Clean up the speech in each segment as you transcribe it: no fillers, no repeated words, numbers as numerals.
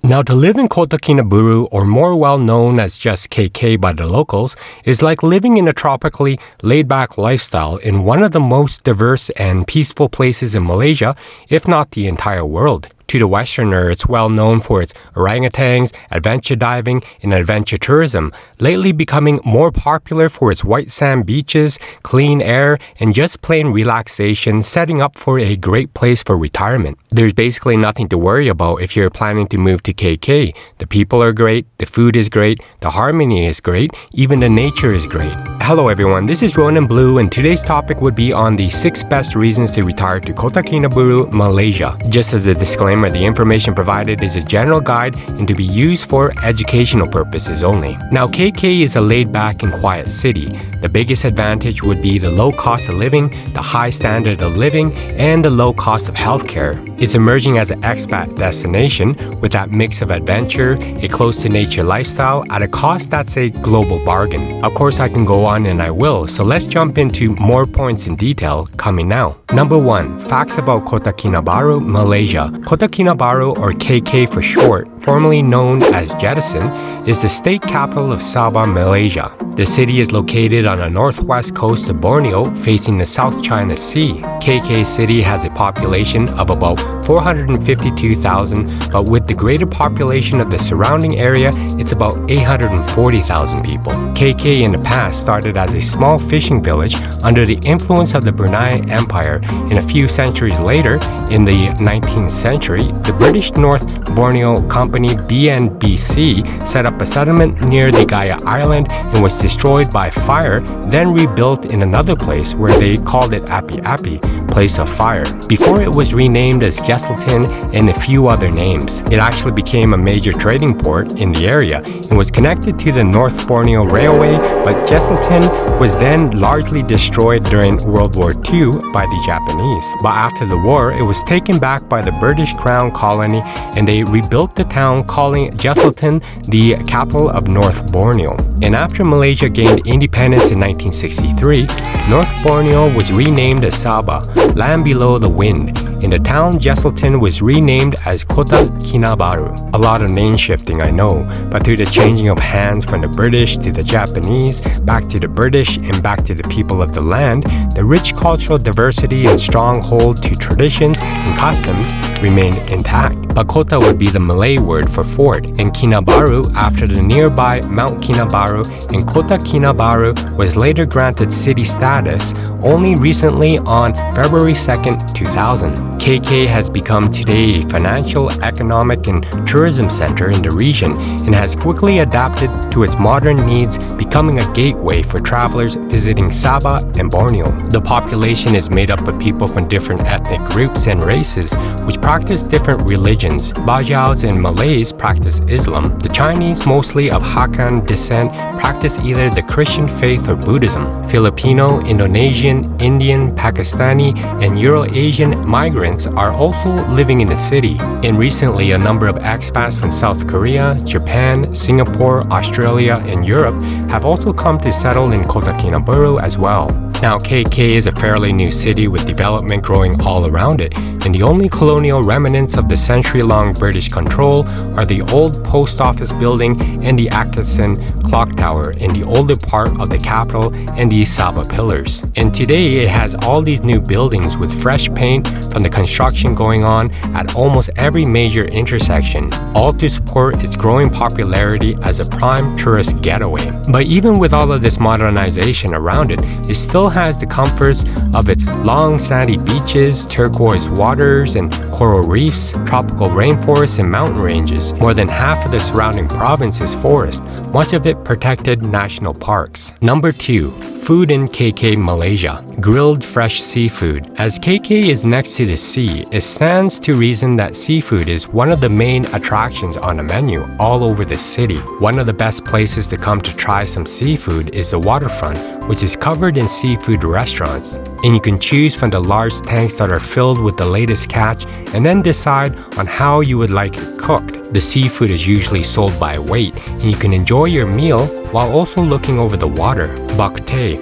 Now, to live in Kota Kinabalu, or more well known as just KK by the locals, is like living in a tropically laid-back lifestyle in one of the most diverse and peaceful places in Malaysia, if not the entire world. To the Westerner, it's well known for its orangutans, adventure diving, and adventure tourism, lately becoming more popular for its white sand beaches, clean air, and just plain relaxation, setting up for a great place for retirement. There's basically nothing to worry about if you're planning to move to KK. The people are great, the food is great, the harmony is great, even the nature is great. Hello everyone, this is Ronan Blue, and today's topic would be on the 6 best reasons to retire to Kota Kinabalu, Malaysia. Just as a disclaimer, the information provided is a general guide and to be used for educational purposes only. Now, KK is a laid-back and quiet city. The biggest advantage would be the low cost of living, the high standard of living, and the low cost of healthcare. It's emerging as an expat destination with that mix of adventure, a close-to-nature lifestyle at a cost that's a global bargain. Of course, I can go on and I will, so let's jump into more points in detail coming now. Number 1. Facts about Kota Kinabalu, Malaysia. Kota Kinabalu, or KK for short, formerly known as Jettison, is the state capital of Sabah, Malaysia. The city is located on the northwest coast of Borneo, facing the South China Sea. KK City has a population of about 452,000, but with the greater population of the surrounding area, it's about 840,000 people. KK in the past started as a small fishing village under the influence of the Brunei Empire, and a few centuries later, in the 19th century, the British North Borneo Company BNBC set up a settlement near the Gaya Island and was destroyed by fire, then rebuilt in another place where they called it Api Api, place of fire, before it was renamed as Jesselton and a few other names. It actually became a major trading port in the area and was connected to the North Borneo Railway, but Jesselton was then largely destroyed during World War II by the Japanese. But after the war, it was taken back by the British Crown colony and they rebuilt the town, calling Jesselton the capital of North Borneo. And after Malaysia gained independence in 1963, North Borneo was renamed as Sabah, land below the wind, and the town Jesselton was renamed as Kota Kinabalu. A lot of name shifting, I know, but through the changing of hands from the British to the Japanese, back to the British, and back to the people of the land, the rich cultural diversity and strong hold to traditions and customs remained intact. But Kota would be the Malay word for fort, and Kinabalu after the nearby Mount Kinabalu, and Kota Kinabalu was later granted city status only recently on February 2nd, 2000. KK has become today a financial, economic, and tourism center in the region and has quickly adapted to its modern needs, becoming a gateway for travelers visiting Sabah and Borneo. The population is made up of people from different ethnic groups and races, which practice different religions. Bajaus and Malays practice Islam. The Chinese, mostly of Hakka descent, practice either the Christian faith or Buddhism. Filipino, Indonesian, Indian, Pakistani, and Euro-Asian migrants are also living in the city. And recently, a number of expats from South Korea, Japan, Singapore, Australia, and Europe have also come to settle in Kota Kinabalu as well. Now, KK is a fairly new city with development growing all around it, and the only colonial remnants of the century-long British control are the old post office building and the Atkinson clock tower in the older part of the capital and the Sabah pillars. And today, it has all these new buildings with fresh paint from the construction going on at almost every major intersection, all to support its growing popularity as a prime tourist getaway. But even with all of this modernization around it, it still has the comforts of its long sandy beaches, turquoise waters and coral reefs, tropical rainforests and mountain ranges. More than half of the surrounding province is forest, much of it protected national parks. Number 2. Food in KK, Malaysia. Grilled fresh seafood. As KK is next to the sea, it stands to reason that seafood is one of the main attractions on the menu all over the city. One of the best places to come to try some seafood is the Waterfront, which is covered in seafood restaurants. And you can choose from the large tanks that are filled with the latest catch and then decide on how you would like it cooked. The seafood is usually sold by weight, and you can enjoy your meal while also looking over the water. Kut Teh.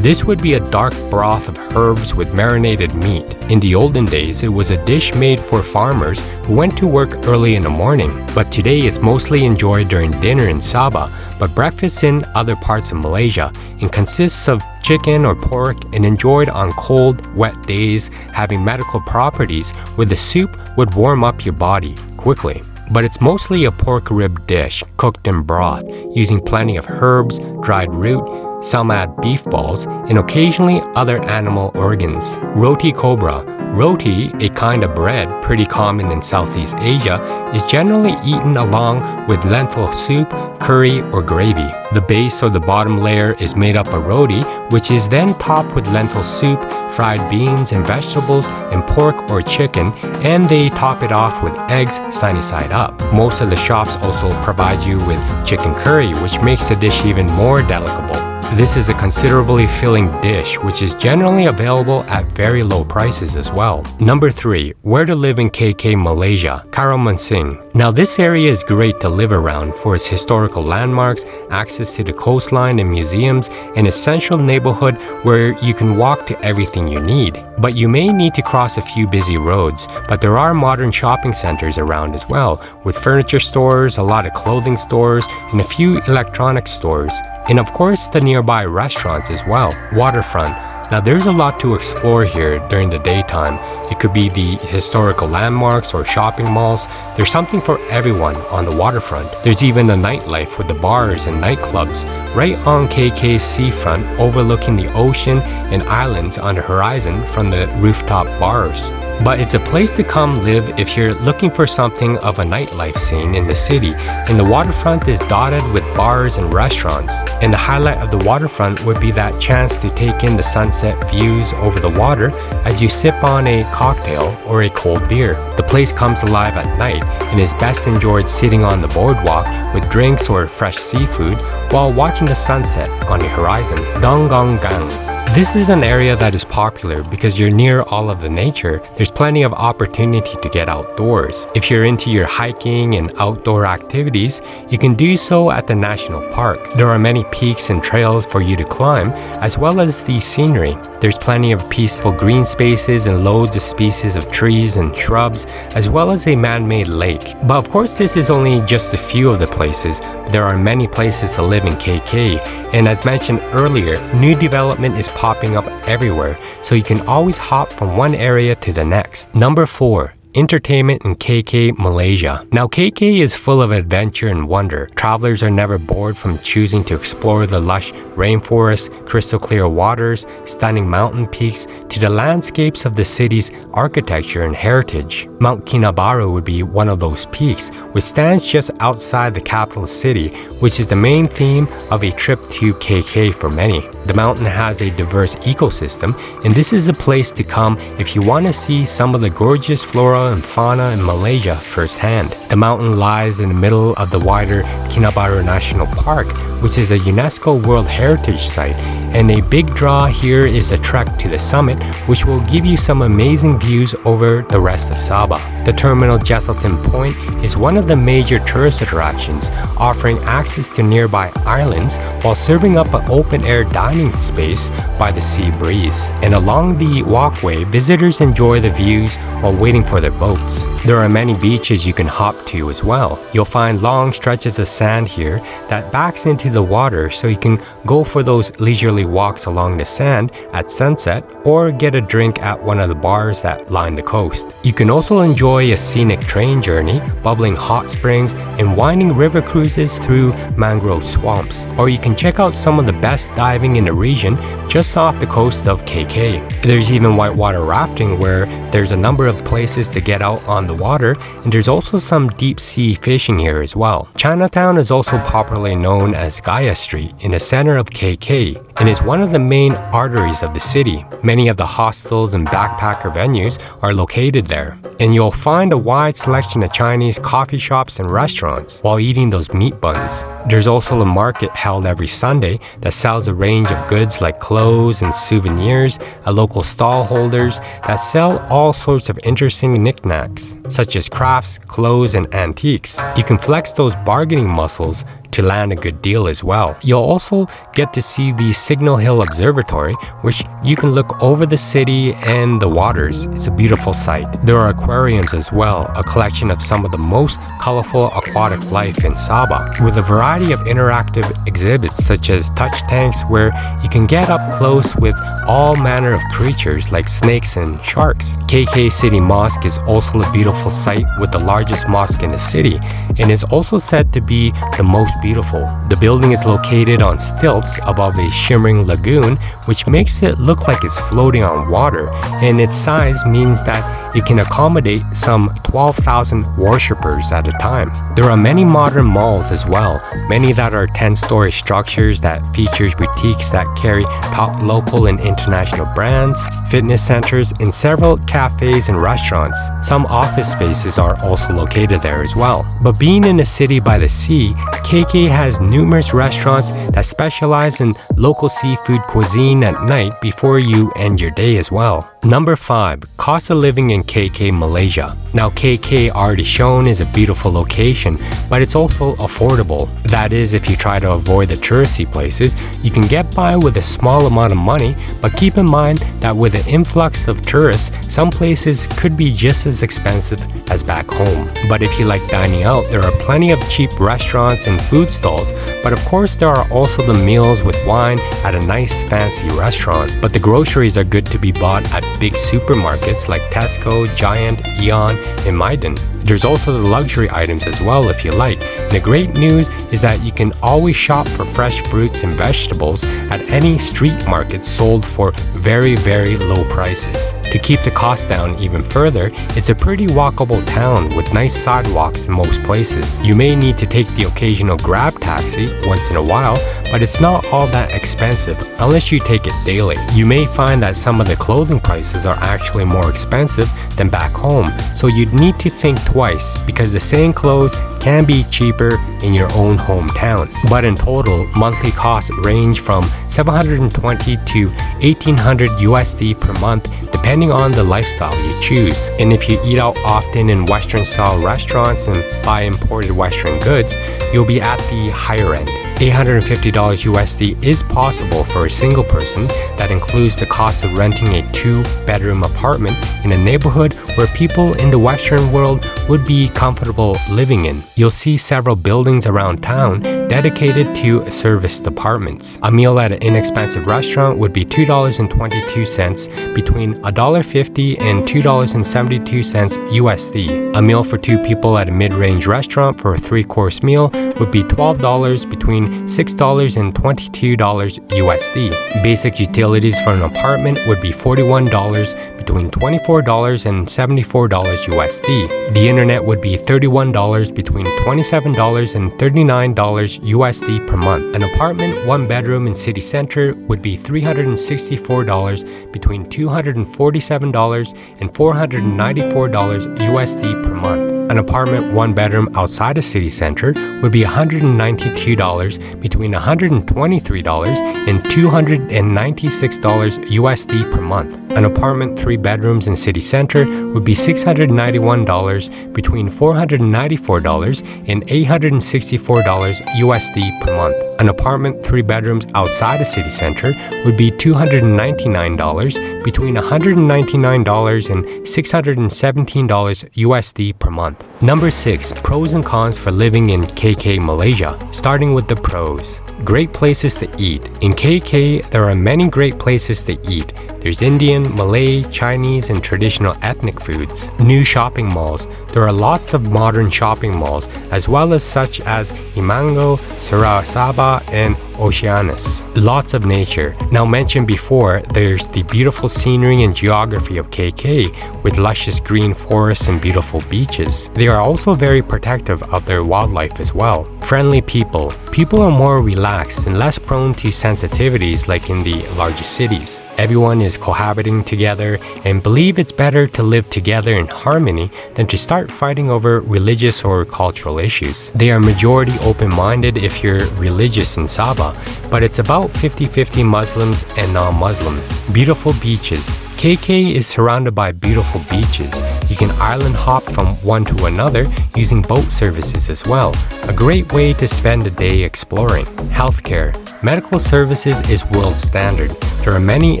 This would be a dark broth of herbs with marinated meat. In the olden days, it was a dish made for farmers who went to work early in the morning, but today it's mostly enjoyed during dinner in Sabah, but breakfast in other parts of Malaysia, and consists of chicken or pork and enjoyed on cold, wet days, having medical properties where the soup would warm up your body quickly. But it's mostly a pork rib dish cooked in broth, using plenty of herbs, dried root, some add beef balls, and occasionally other animal organs. Roti Cobra. Roti, a kind of bread pretty common in Southeast Asia, is generally eaten along with lentil soup, curry, or gravy. The base or the bottom layer is made up of roti, which is then topped with lentil soup, fried beans and vegetables, and pork or chicken, and they top it off with eggs sunny side up. Most of the shops also provide you with chicken curry, which makes the dish even more delectable. This is a considerably filling dish, which is generally available at very low prices as well. Number 3. Where to live in KK, Malaysia. Karamunsing. Now this area is great to live around for its historical landmarks, access to the coastline and museums, an essential neighborhood where you can walk to everything you need. But you may need to cross a few busy roads, but there are modern shopping centers around as well, with furniture stores, a lot of clothing stores, and a few electronic stores. And of course, the nearby restaurants as well. Waterfront. Now there's a lot to explore here during the daytime. It could be the historical landmarks or shopping malls. There's something for everyone on the waterfront. There's even a nightlife with the bars and nightclubs right on KK's seafront, overlooking the ocean and islands on the horizon from the rooftop bars. But it's a place to come live if you're looking for something of a nightlife scene in the city, and the waterfront is dotted with bars and restaurants. And the highlight of the waterfront would be that chance to take in the sunset views over the water as you sip on a cocktail or a cold beer. The place comes alive at night and is best enjoyed sitting on the boardwalk with drinks or fresh seafood while watching the sunset on the horizon. Dongongan. This is an area that is popular because you're near all of the nature. There's plenty of opportunity to get outdoors. If you're into your hiking and outdoor activities, you can do so at the national park. There are many peaks and trails for you to climb, as well as the scenery. There's plenty of peaceful green spaces and loads of species of trees and shrubs, as well as a man-made lake. But of course, this is only just a few of the places. There are many places to live in KK, and as mentioned earlier, new development is popping up everywhere, so you can always hop from one area to the next. Number 4. Entertainment in KK, Malaysia. Now KK is full of adventure and wonder. Travelers are never bored from choosing to explore the lush rainforests, crystal clear waters, stunning mountain peaks, to the landscapes of the city's architecture and heritage. Mount Kinabalu would be one of those peaks, which stands just outside the capital city, which is the main theme of a trip to KK for many. The mountain has a diverse ecosystem, and this is a place to come if you want to see some of the gorgeous flora and fauna in Malaysia firsthand. The mountain lies in the middle of the wider Kinabalu National Park, which is a UNESCO World Heritage Site, and a big draw here is a trek to the summit, which will give you some amazing views over the rest of Sabah. The Terminal Jesselton Point is one of the major tourist attractions, offering access to nearby islands while serving up an open-air dining space by the sea breeze. And along the walkway, visitors enjoy the views while waiting for their boats. There are many beaches you can hop to as well. You'll find long stretches of sand here that backs into the water, so you can go for those leisurely walks along the sand at sunset or get a drink at one of the bars that line the coast. You can also enjoy a scenic train journey, bubbling hot springs, and winding river cruises through mangrove swamps. Or you can check out some of the best diving in the region just off the coast of KK. There's even whitewater rafting, where there's a number of places to get out on the water, and there's also some deep sea fishing here as well. Chinatown is also popularly known as Gaya Street in the center of KK, and is one of the main arteries of the city. Many of the hostels and backpacker venues are located there, and you'll find a wide selection of Chinese coffee shops and restaurants while eating those meat buns. There's also a market held every Sunday that sells a range of goods like clothes and souvenirs, local stall holders that sell all all sorts of interesting knickknacks, such as crafts, clothes, and antiques. You can flex those bargaining muscles to land a good deal as well. You'll also get to see the Signal Hill Observatory, which you can look over the city and the waters. It's a beautiful sight. There are aquariums as well, a collection of some of the most colorful aquatic life in Sabah, with a variety of interactive exhibits such as touch tanks where you can get up close with all manner of creatures like snakes and sharks. KK City Mosque is also a beautiful sight with the largest mosque in the city and is also said to be the most beautiful. The building is located on stilts above a shimmering lagoon, which makes it look like it's floating on water, and its size means that it can accommodate some 12,000 worshippers at a time. There are many modern malls as well, many that are 10-story structures that features boutiques that carry top local and international brands, fitness centers, and several cafes and restaurants. Some office spaces are also located there as well. But being in a city by the sea, KK has numerous restaurants that specialize in local seafood cuisine at night before you end your day as well. Number 5. Cost of living in KK, Malaysia. Now KK, already shown, is a beautiful location, but it's also affordable. That is, if you try to avoid the touristy places, you can get by with a small amount of money, but keep in mind that with an influx of tourists, some places could be just as expensive as back home. But if you like dining out, there are plenty of cheap restaurants and food stalls, but of course there are also the meals with wine at a nice fancy restaurant. But the groceries are good to be bought at big supermarkets like Tesco, Giant, Eon, and Maiden. There's also the luxury items as well if you like. And the great news is that you can always shop for fresh fruits and vegetables at any street market sold for very, very low prices. To keep the cost down even further, it's a pretty walkable town with nice sidewalks in most places. You may need to take the occasional grab taxi once in a while, but it's not all that expensive unless you take it daily. You may find that some of the clothing prices are actually more expensive than back home, so you'd need to think twice because the same clothes can be cheaper in your own hometown. But in total, monthly costs range from $720 to $1,800 USD per month, depending on the lifestyle you choose. And if you eat out often in Western style restaurants and buy imported Western goods, you'll be at the higher end. $850 USD is possible for a single person. That includes the cost of renting a 2-bedroom apartment in a neighborhood where people in the Western world would be comfortable living in. You'll see several buildings around town dedicated to service departments. A meal at an inexpensive restaurant would be $2.22 between $1.50 and $2.72 USD. A meal for 2 people at a mid-range restaurant for a 3-course meal would be $12 between $6 and $22 USD. Basic utilities for an apartment would be $41 between $24 and $74 USD. The internet would be $31 between $27 and $39 USD per month. An apartment 1-bedroom in city center would be $364 between $247 and $494 USD per month. An apartment 1-bedroom outside a city center would be $192 between $123 and $296 USD per month. An apartment 3 bedrooms in city center would be $691 between $494 and $864 USD per month. An apartment 3 bedrooms outside a city center would be $299 between $199 and $617 USD per month. Number 6. Pros and cons for living in KK, Malaysia. Starting with the pros. Great places to eat. In KK, there are many great places to eat. There's Indian, Malay, Chinese, and traditional ethnic foods. New shopping malls. There are lots of modern shopping malls, as well as such as Imango, Surasaba, and Oceanus. Lots of nature. Now mentioned before, there's the beautiful scenery and geography of KK with luscious green forests and beautiful beaches. They are also very protective of their wildlife as well. Friendly people. People are more relaxed and less prone to sensitivities like in the larger cities. Everyone is cohabiting together and believe it's better to live together in harmony than to start fighting over religious or cultural issues. They are majority open-minded if you're religious in Sabah, but it's about 50-50 Muslims and non-Muslims. Beautiful beaches. KK is surrounded by beautiful beaches. You can island hop from one to another using boat services as well. A great way to spend a day exploring. Healthcare. Medical services is world standard. There are many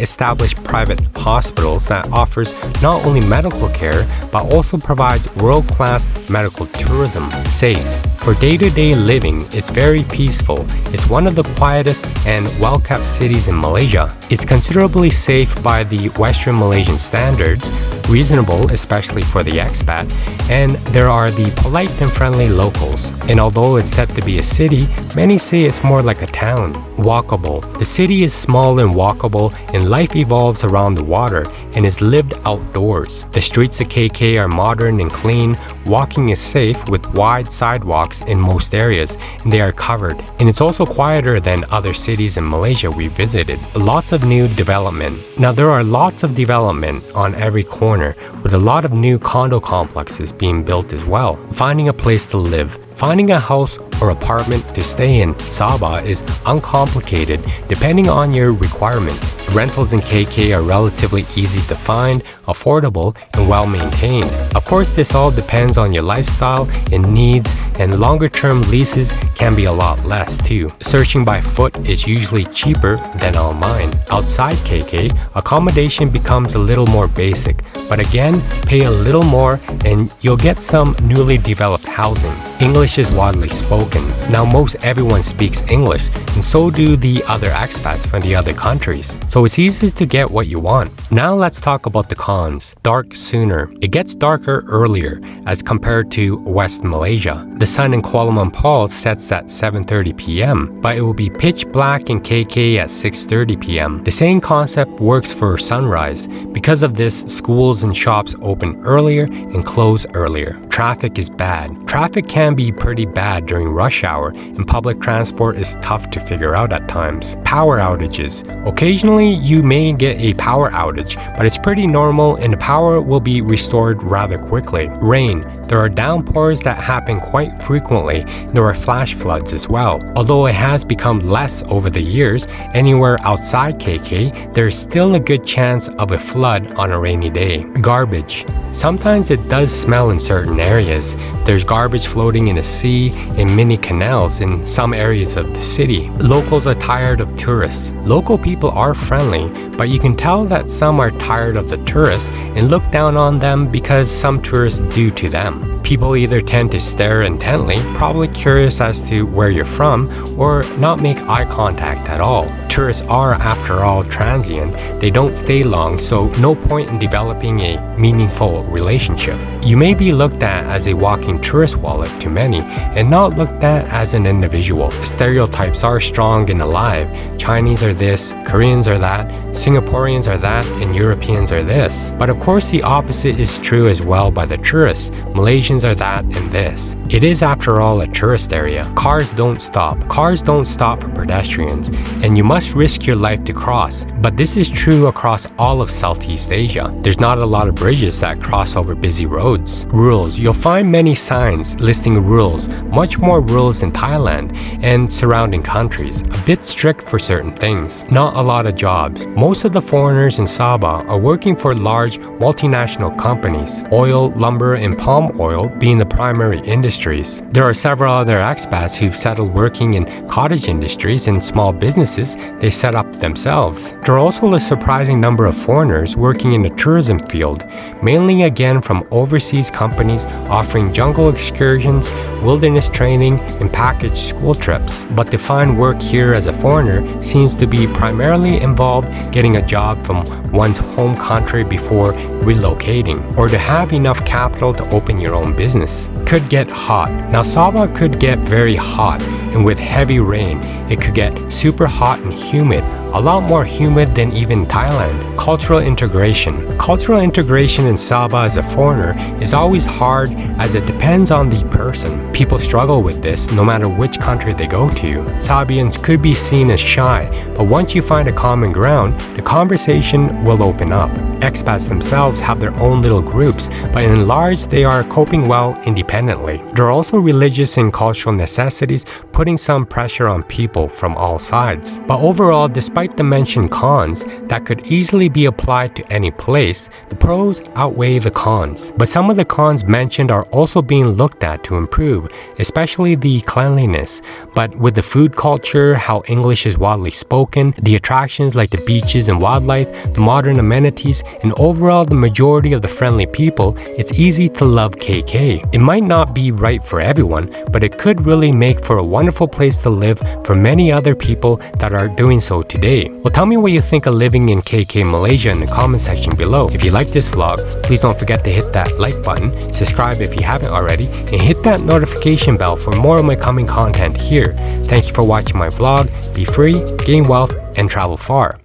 established private hospitals that offers not only medical care but also provides world-class medical tourism. Safe. For day-to-day living, it's very peaceful. It's one of the quietest and well-kept cities in Malaysia. It's considerably safe by the Western Malaysian standards, reasonable especially for the expat, and there are the polite and friendly locals. And although it's said to be a city, many say it's more like a town. Walkable. The city is small and walkable, and life evolves around the water and is lived outdoors. The streets of KK are modern and clean. Walking is safe with wide sidewalks in most areas, and they are covered. And it's also quieter than other cities in Malaysia we visited. Lots of new development. Now there are lots of development on every corner, with a lot of new condo complexes being built as well. Finding a place to live. Finding a house or apartment to stay in Sabah is uncomplicated depending on your requirements. Rentals in KK are relatively easy to find, affordable, and well maintained. Of course, this all depends on your lifestyle and needs, and longer-term leases can be a lot less too. Searching by foot is usually cheaper than online. Outside KK, accommodation becomes a little more basic, but again, pay a little more and you'll get some newly developed housing. English is widely spoken. Now most everyone speaks English, and so do the other expats from the other countries. So it's easy to get what you want. Now let's talk about the cons. Dark sooner. It gets darker earlier as compared to West Malaysia. The sun in Kuala Lumpur sets at 7:30 p.m., but it will be pitch black in KK at 6:30 p.m. The same concept works for sunrise. Because of this, schools and shops open earlier and close earlier. Traffic is bad. Traffic can be pretty bad during rush hour, and public transport is tough to figure out at times. Power outages. Occasionally, you may get a power outage, but it's pretty normal and the power will be restored rather quickly. Rain. There are downpours that happen quite frequently. There are flash floods as well. Although it has become less over the years, anywhere outside KK, there is still a good chance of a flood on a rainy day. Garbage. Sometimes it does smell in certain areas. There's garbage floating in the sea and mini canals in some areas of the city. Locals are tired of tourists. Local people are friendly, but you can tell that some are tired of the tourists and look down on them because some tourists do to them. People either tend to stare intently, probably curious as to where you're from, or not make eye contact at all. Tourists are, after all, transient. They don't stay long, so no point in developing a meaningful relationship. You may be looked at as a walking tourist wallet to many, and not looked at as an individual. Stereotypes are strong and alive. Chinese are this, Koreans are that, Singaporeans are that, and Europeans are this. But of course the opposite is true as well by the tourists. Malaysians are that and this. It is, after all, a tourist area. Cars don't stop. Cars don't stop for pedestrians, and you must risk your life to cross. But this is true across all of Southeast Asia. There's not a lot of bridges that cross over busy roads. Rules. You'll find many signs listing rules, much more rules in Thailand and surrounding countries. A bit strict for certain things. Not a lot of jobs. Most of the foreigners in Sabah are working for large multinational companies, oil, lumber, and palm oil being the primary industries. There are several other expats who've settled working in cottage industries and small businesses they set up themselves. There are also a surprising number of foreigners working in the tourism field, mainly again from overseas companies offering jungle excursions, wilderness training, and packaged school trips. But to find work here as a foreigner seems to be primarily involved getting a job from one's home country before relocating, or to have enough capital to open your own business. Could get hot. Now Sabah could get very hot, and with heavy rain, it could get super hot and humid, a lot more humid than even Thailand. Cultural integration. Cultural integration in Sabah as a foreigner is always hard as it depends on the person. People struggle with this no matter which country they go to. Sabians could be seen as shy, but once you find a common ground, the conversation will open up. Expats themselves have their own little groups, but in large they are coping well independently. There are also religious and cultural necessities putting some pressure on people from all sides. But overall, despite the mentioned cons that could easily be applied to any place, the pros outweigh the cons. But some of the cons mentioned are also being looked at to improve, especially the cleanliness. But with the food culture, how English is widely spoken, the attractions like the beaches and wildlife, the modern amenities, and overall the majority of the friendly people, it's easy to love KK. It might not be right for everyone, but it could really make for a wonderful place to live for many other people that are doing so today. Well, tell me what you think of living in KK Malaysia in the comment section below. If you like this vlog, please don't forget to hit that like button, subscribe if you haven't already, and hit that notification bell for more of my coming content here. Thank you for watching my vlog. Be free, gain wealth, and travel far.